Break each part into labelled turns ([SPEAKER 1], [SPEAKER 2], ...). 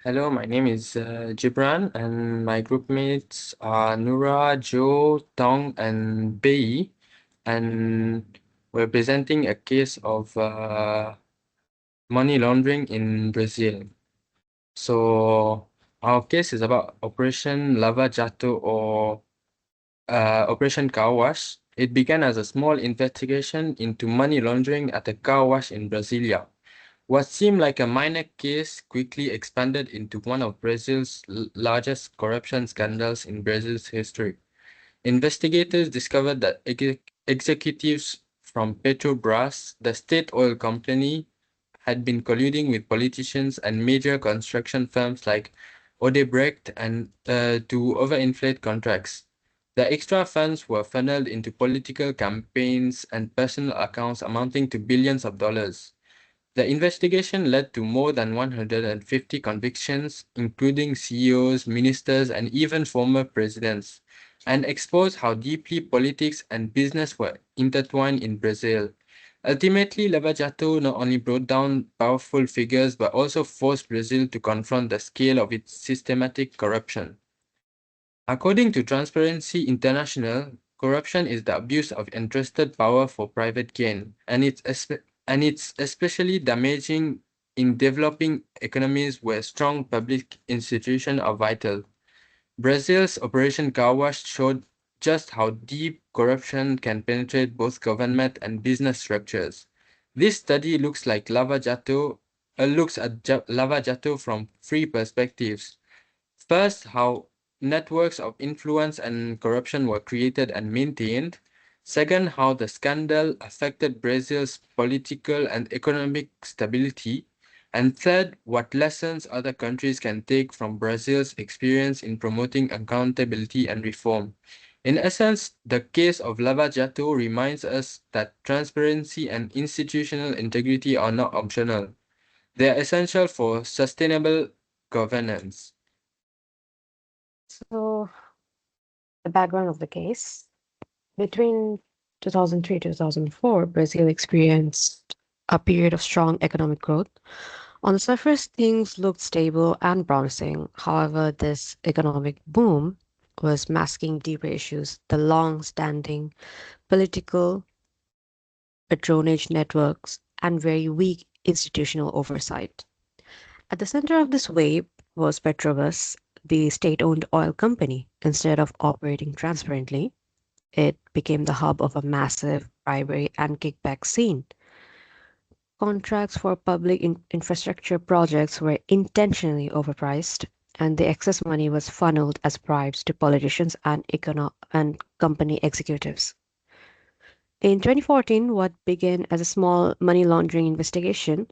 [SPEAKER 1] Hello, my name is Gibran, and my group mates are Nura, Joe, Tong, and Bei. And we're presenting a case of money laundering in Brazil. So, our case is about Operation Lava Jato or Operation Car Wash. It began as a small investigation into money laundering at a car wash in Brasilia. What seemed like a minor case quickly expanded into one of Brazil's largest corruption scandals in Brazil's history. Investigators discovered that executives from Petrobras, the state oil company, had been colluding with politicians and major construction firms like Odebrecht and to overinflate contracts. The extra funds were funneled into political campaigns and personal accounts amounting to billions of dollars. The investigation led to more than 150 convictions, including CEOs, ministers, and even former presidents, and exposed how deeply politics and business were intertwined in Brazil. Ultimately, Lava Jato not only brought down powerful figures but also forced Brazil to confront the scale of its systematic corruption. According to Transparency International, corruption is the abuse of entrusted power for private gain, and it's especially damaging in developing economies where strong public institutions are vital. Brazil's Operation Car Wash showed just how deep corruption can penetrate both government and business structures. This study looks at Lava Jato from three perspectives. First, how networks of influence and corruption were created and maintained. Second, how the scandal affected Brazil's political and economic stability. And third, what lessons other countries can take from Brazil's experience in promoting accountability and reform. In essence, the case of Lava Jato reminds us that transparency and institutional integrity are not optional. They are essential for sustainable governance.
[SPEAKER 2] So, the background of the case between 2003 to 2004, Brazil experienced a period of strong economic growth. On the surface, things looked stable and promising. However, this economic boom was masking deeper issues, the long standing political patronage networks, and very weak institutional oversight. At the center of this wave was Petrobras, the state owned oil company. Instead of operating transparently, it became the hub of a massive bribery and kickback scene. Contracts for public infrastructure projects were intentionally overpriced, and the excess money was funneled as bribes to politicians and company executives. In 2014, what began as a small money laundering investigation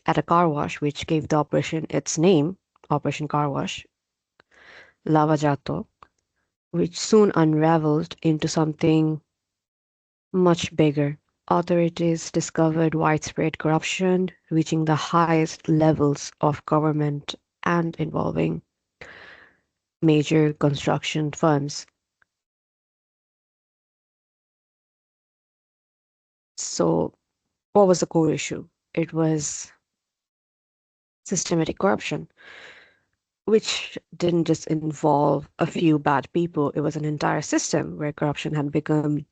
[SPEAKER 2] at a car wash, which gave the operation its name, Operation Car Wash, Lava Jato, which soon unraveled into something much bigger. Authorities discovered widespread corruption, reaching the highest levels of government and involving major construction firms. So, what was the core issue? It was systematic corruption, which didn't just involve a few bad people, it was an entire system where corruption had become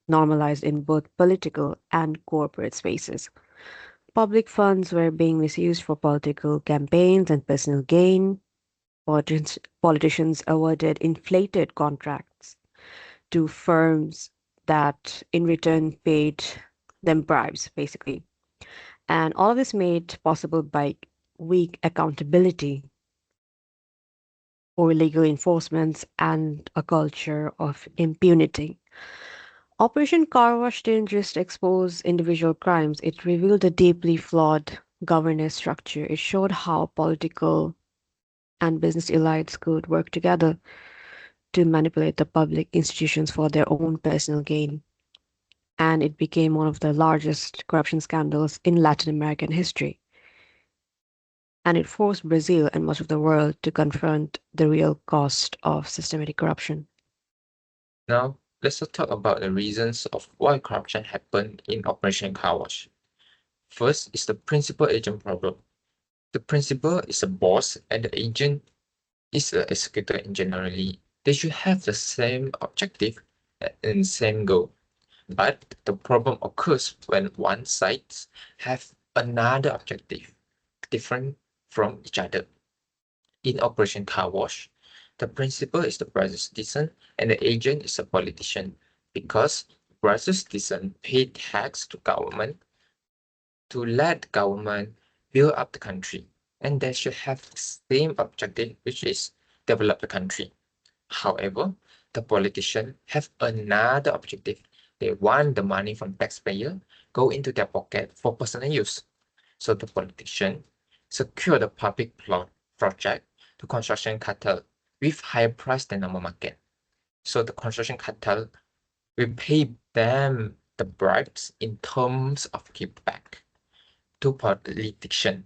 [SPEAKER 2] normalized in both political and corporate spaces. Public funds were being misused for political campaigns and personal gain. Politicians awarded inflated contracts to firms that in return paid them bribes, basically. And all of this made possible by weak accountability or legal enforcement and a culture of impunity. Operation Car Wash didn't just expose individual crimes, it revealed a deeply flawed governance structure. It showed how political and business elites could work together to manipulate the public institutions for their own personal gain. And it became one of the largest corruption scandals in Latin American history. And it forced Brazil and much of the world to confront the real cost of systematic corruption.
[SPEAKER 3] Now, let's talk about the reasons of why corruption happened in Operation Car Wash. First is the principal agent problem. The principal is a boss and the agent is the executor in generally. They should have the same objective and same goal. But the problem occurs when one sides have another objective different from each other. In Operation Car Wash, the principal is the private citizen and the agent is a politician because private citizen pay tax to government to let government build up the country, and they should have the same objective, which is develop the country. However, the politicians have another objective. They want the money from taxpayer go into their pocket for personal use. So the politician secure the public project to construction cartel with higher price than normal market. So the construction cartel will pay them the bribes in terms of kickback to politician.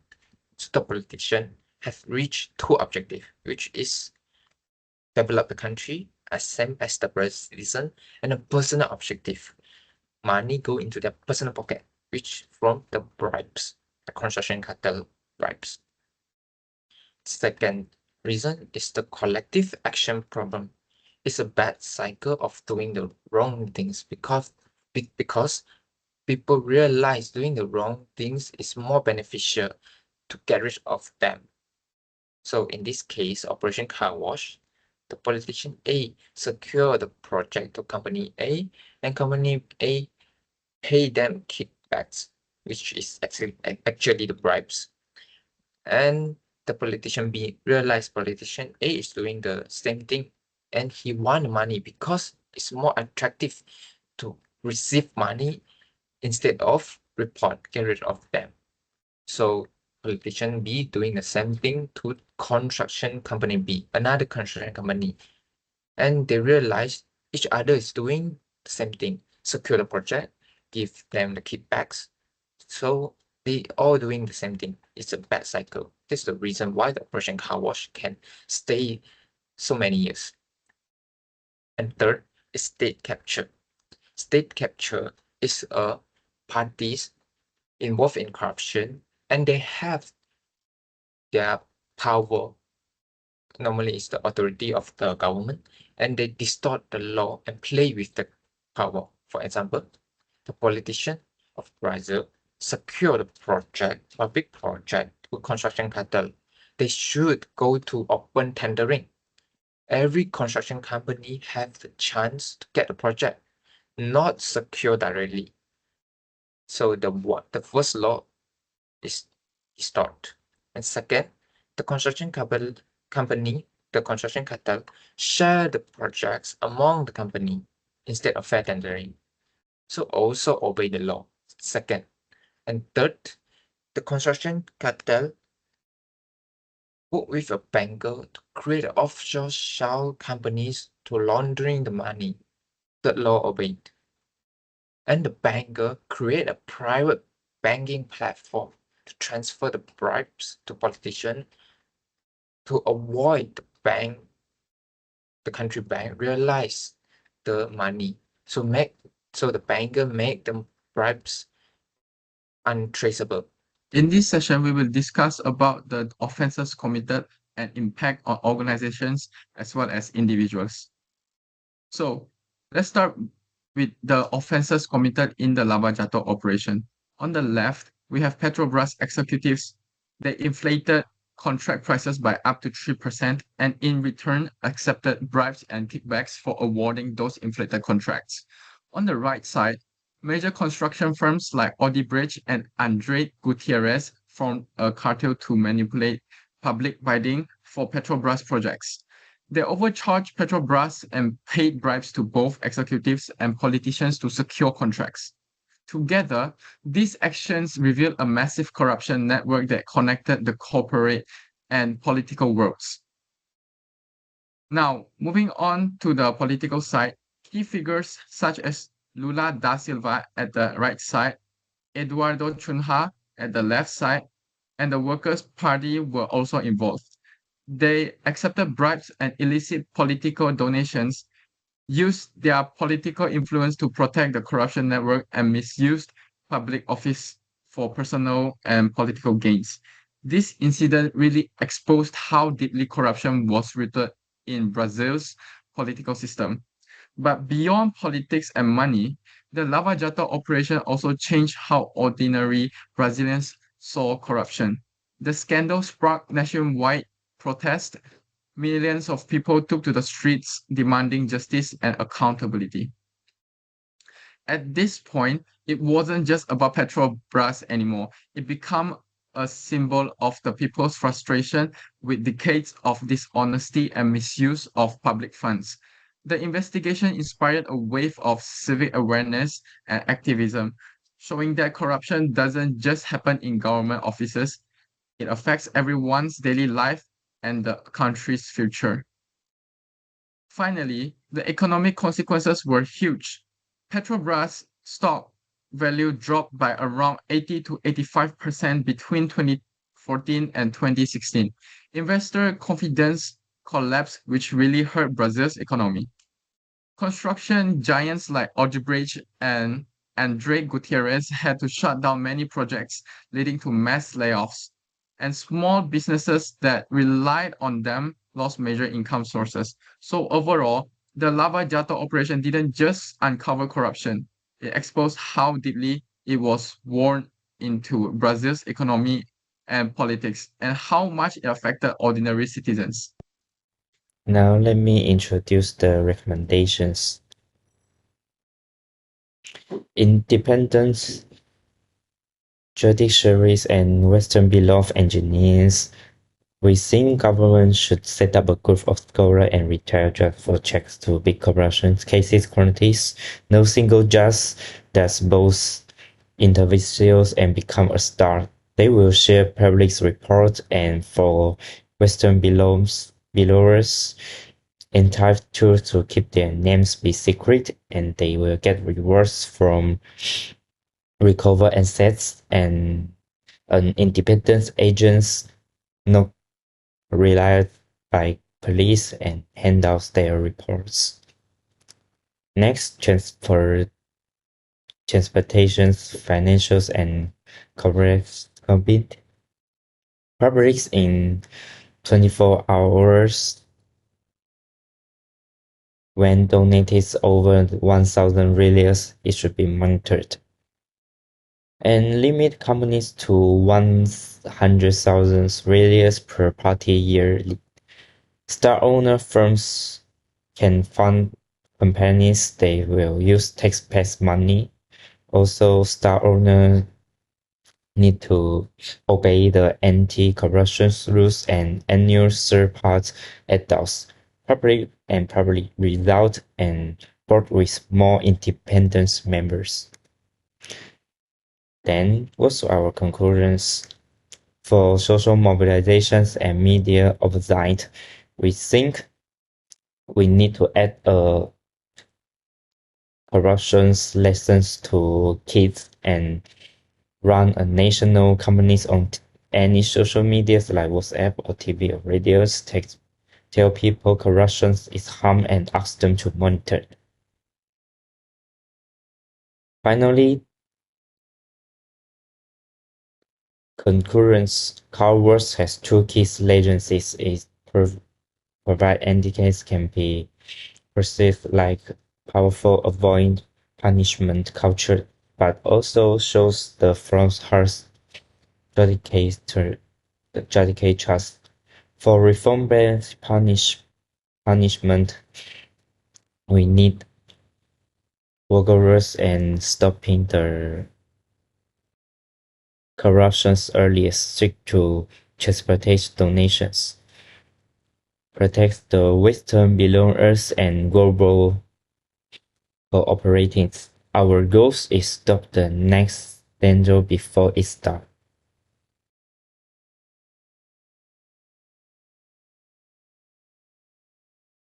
[SPEAKER 3] So the politician have reached two objectives, which is develop the country as same as the private citizen and a personal objective. Money go into their personal pocket, which from the bribes, the construction cartel bribes. Second reason is the collective action problem. It's a bad cycle of doing the wrong things because people realize doing the wrong things is more beneficial to get rid of them. So in this case, Operation Car Wash, the politician A secure the project to company A, and company A pay them kickbacks, which is actually the bribes. And the politician B realized politician A is doing the same thing, and he want money because it's more attractive to receive money instead of get rid of them. So politician B doing the same thing to construction company B, another construction company. And they realize each other is doing the same thing, secure the project, give them the kickbacks. So they all doing the same thing. It's a bad cycle. This is the reason why the Operation Car Wash can stay so many years. And third is state capture. State capture is a parties involved in corruption and they have their power, normally it's the authority of the government, and they distort the law and play with the power. For example, the politician of Brazil secure the project, a big project to construction cartel. They should go to open tendering. Every construction company have the chance to get the project, not secure directly. So the first law is distort. And second, the company, the construction cartel, share the projects among the company instead of fair tendering. So also obey the law. Second. And third, the construction cartel work with a banker to create offshore shell companies to laundering the money. Third law obeyed. And the banker create a private banking platform to transfer the bribes to politicians to avoid the country bank realize the money. So the banker make the bribes untraceable.
[SPEAKER 4] In this session, we will discuss about the offenses committed and impact on organizations as well as individuals. So let's start with the offenses committed in the Lava Jato operation. On the left, we have Petrobras executives. They inflated contract prices by up to 3% and in return accepted bribes and kickbacks for awarding those inflated contracts. On the right side, major construction firms like Odebrecht and Andre Gutierrez formed a cartel to manipulate public bidding for Petrobras projects. They overcharged Petrobras and paid bribes to both executives and politicians to secure contracts. Together, these actions revealed a massive corruption network that connected the corporate and political worlds. Now, moving on to the political side, key figures such as Lula da Silva at the right side, Eduardo Cunha at the left side, and the Workers' Party were also involved. They accepted bribes and illicit political donations, used their political influence to protect the corruption network, and misused public office for personal and political gains. This incident really exposed how deeply corruption was rooted in Brazil's political system. But beyond politics and money, the Lava Jato operation also changed how ordinary Brazilians saw corruption. The scandal sparked nationwide protest. Millions of people took to the streets demanding justice and accountability. At this point, it wasn't just about Petrobras anymore. It became a symbol of the people's frustration with decades of dishonesty and misuse of public funds. The investigation inspired a wave of civic awareness and activism, showing that corruption doesn't just happen in government offices, it affects everyone's daily life and the country's future. Finally, the economic consequences were huge. Petrobras stock value dropped by around 80 to 85% between 2014 and 2016. Investor confidence collapsed, which really hurt Brazil's economy. Construction giants like Odebrecht and Andre Gutierrez had to shut down many projects, leading to mass layoffs. And small businesses that relied on them lost major income sources. So overall, the Lava Jato operation didn't just uncover corruption, it exposed how deeply it was worn into Brazil's economy and politics, and how much it affected ordinary citizens.
[SPEAKER 5] Now let me introduce the recommendations. Independent judiciaries and Western Bureau of Engineers. We think government should set up a group of scholars and retired judges for checks to big corruption cases currently. No single judge does both individuals and become a star. They will share public reports, and for Western bellows entitled to keep their names be secret, and they will get rewards from recover assets and an independent agents not relied by police and hand out their reports. Next, transportations, financials, and corporate compete. Publics in 24 hours when donated over 1,000 reals, it should be monitored. And limit companies to 100,000 reals per party yearly. Star owner firms can fund companies they will use taxpayers' money. Also, star owners need to obey the anti-corruption rules and annual third-party audits. Public result and board with more independent members. Then, what's our conclusions? For social mobilizations and media oversight, we think we need to add corruption lessons to kids and run a national companies on any social medias like WhatsApp or TV or radios. Tell people corruption is harm and ask them to monitor. Finally, concurrence CoreWorks has two key agencies. It provide indicators can be perceived like powerful avoid punishment culture, but also shows the front harsh dedicate trust. For reform-based punishment, we need vigorous and stopping the corruptions earliest, strict to transportation donations, protect the wisdom below us and global cooperating. Our goal is stop the next danger before it starts.